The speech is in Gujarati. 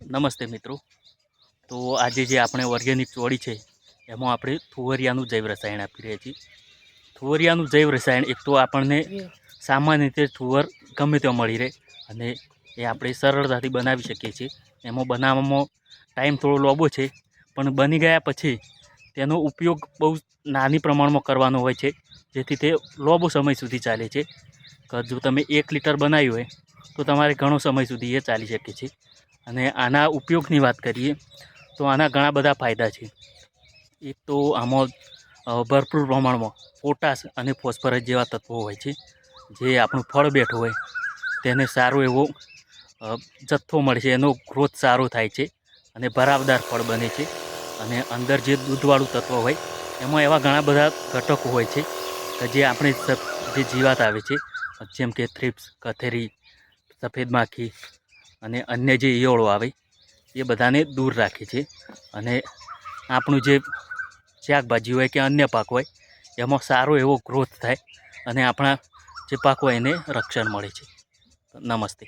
નમસ્તે મિત્રો। તો આજે જે આપણે ઓર્ગેનિક ચોળી છે એમાં આપણે થુવરિયાનું જૈવ રસાયણ આપી રહ્યા છીએ। થુવરિયાનું જૈવ રસાયણ એક તો આપણને સામાન્ય રીતે થુવર ગમે ત્યાં મળી રહે અને એ આપણે સરળતાથી બનાવી શકીએ છીએ। એમાં બનાવવામાં ટાઈમ થોડો લાંબો છે, પણ બની ગયા પછી તેનો ઉપયોગ બહુ નાની પ્રમાણમાં કરવાનો હોય છે, જેથી તે લાંબો સમય સુધી ચાલે છે। કે જો તમે 1 લિટર બનાવ્યું હોય તો તમારે ઘણો સમય સુધી એ ચાલી શકે છે। અને આના ઉપયોગની વાત કરીએ તો આના ઘણા બધા ફાયદા છે। એક તો આમાં ભરપૂર પ્રમાણમાં પોટાશ અને ફોસ્ફરસ જેવા તત્વો હોય છે, જે આપણું ફળ બેઠું હોય તેને સારો એવો જથ્થો મળે છે, એનો ગ્રોથ સારો થાય છે અને ભરાવદાર ફળ બને છે। અને અંદર જે દૂધવાળું તત્વ હોય એમાં એવા ઘણા બધા ઘટકો હોય છે કે જે આપણે જે જીવાત આવે છે, જેમ કે થ્રિપ્સ, કથેરી, સફેદ માખી અને અન્ય જે ઈયળો આવે એ બધાને દૂર રાખે છે। અને આપણું જે શાકભાજી હોય કે અન્ય પાક હોય એમાં સારો એવો ગ્રોથ થાય અને આપણા જે પાક હોય એને રક્ષણ મળે છે। નમસ્તે।